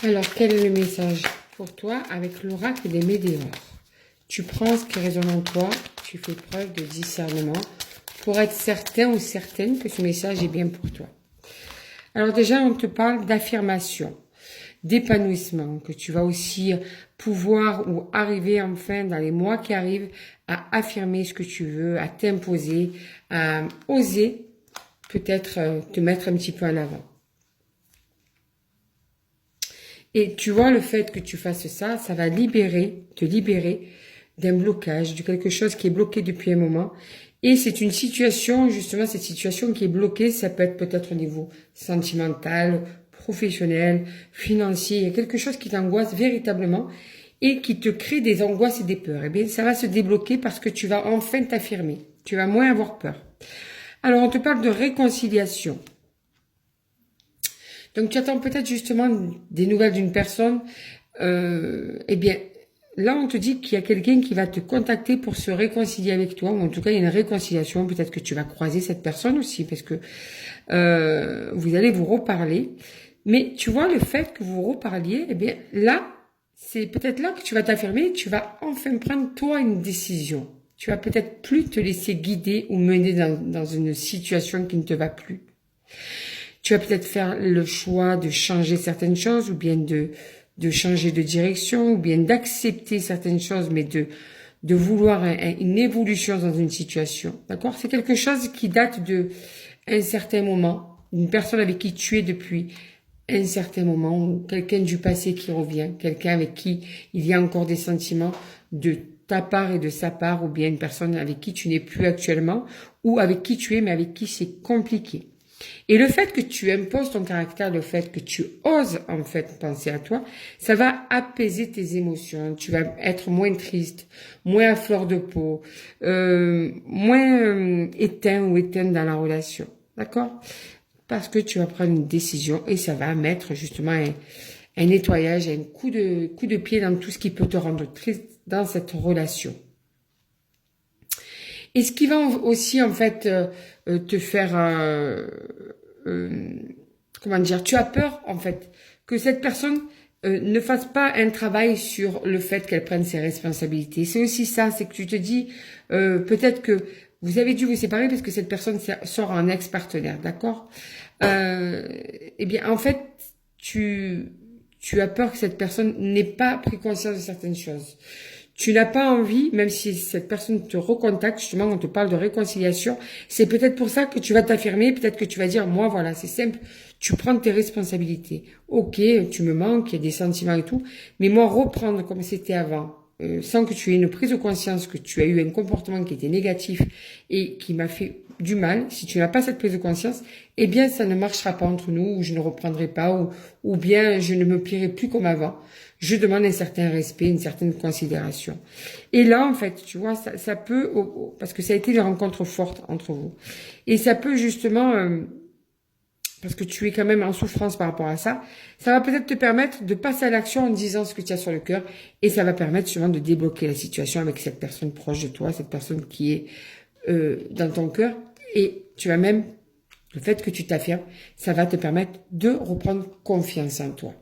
Alors, quel est le message pour toi avec l'oracle des météores? Tu prends ce qui résonne en toi, tu fais preuve de discernement pour être certain ou certaine que ce message est bien pour toi. Alors déjà, on te parle d'affirmation, d'épanouissement, que tu vas aussi pouvoir ou arriver enfin dans les mois qui arrivent à affirmer ce que tu veux, à t'imposer, à oser peut-être te mettre un petit peu en avant. Et tu vois, le fait que tu fasses ça, ça va te libérer d'un blocage, de quelque chose qui est bloqué depuis un moment. Et c'est une situation, justement, cette situation qui est bloquée, ça peut être peut-être au niveau sentimental, professionnel, financier. Il y a quelque chose qui t'angoisse véritablement et qui te crée des angoisses et des peurs. Eh bien, ça va se débloquer parce que tu vas enfin t'affirmer. Tu vas moins avoir peur. Alors, on te parle de réconciliation. Donc, tu attends peut-être justement des nouvelles d'une personne. Eh bien, là, on te dit qu'il y a quelqu'un qui va te contacter pour se réconcilier avec toi. Ou en tout cas, il y a une réconciliation. Peut-être que tu vas croiser cette personne aussi parce que vous allez vous reparler. Mais tu vois, le fait que vous reparliez, eh bien, là, c'est peut-être là que tu vas t'affirmer. Tu vas enfin prendre, toi, une décision. Tu vas peut-être plus te laisser guider ou mener dans une situation qui ne te va plus. Tu vas peut-être faire le choix de changer certaines choses ou bien de changer de direction ou bien d'accepter certaines choses, mais de vouloir une évolution dans une situation. D'accord? C'est quelque chose qui date de un certain moment, une personne avec qui tu es depuis un certain moment, ou quelqu'un du passé qui revient, quelqu'un avec qui il y a encore des sentiments de ta part et de sa part, ou bien une personne avec qui tu n'es plus actuellement, ou avec qui tu es, mais avec qui c'est compliqué. Et le fait que tu imposes ton caractère, le fait que tu oses en fait penser à toi, ça va apaiser tes émotions. Tu vas être moins triste, moins à fleur de peau, moins éteint ou éteinte dans la relation. D'accord? Parce que tu vas prendre une décision et ça va mettre justement un nettoyage, un coup de pied dans tout ce qui peut te rendre triste dans cette relation. Et ce qui va aussi en fait te faire comment dire, tu as peur en fait que cette personne ne fasse pas un travail sur le fait qu'elle prenne ses responsabilités. C'est aussi ça, c'est que tu te dis peut-être que vous avez dû vous séparer parce que cette personne sort en ex-partenaire, d'accord? Eh bien en fait tu as peur que cette personne n'ait pas pris conscience de certaines choses. Tu n'as pas envie, même si cette personne te recontacte, justement, on te parle de réconciliation, c'est peut-être pour ça que tu vas t'affirmer, peut-être que tu vas dire, moi, voilà, c'est simple, tu prends tes responsabilités. Ok, tu me manques, il y a des sentiments et tout, mais moi, reprendre comme c'était avant, sans que tu aies une prise de conscience que tu as eu un comportement qui était négatif et qui m'a fait du mal, si tu n'as pas cette prise de conscience, eh bien, ça ne marchera pas entre nous, ou je ne reprendrai pas, ou bien je ne me plierai plus comme avant. Je demande un certain respect, une certaine considération. Et là, en fait, tu vois, ça peut, parce que ça a été des rencontres fortes entre vous. Et ça peut justement, parce que tu es quand même en souffrance par rapport à ça, ça va peut-être te permettre de passer à l'action en disant ce que tu as sur le cœur. Et ça va permettre justement de débloquer la situation avec cette personne proche de toi, cette personne qui est dans ton cœur. Et tu vas même, le fait que tu t'affirmes, ça va te permettre de reprendre confiance en toi.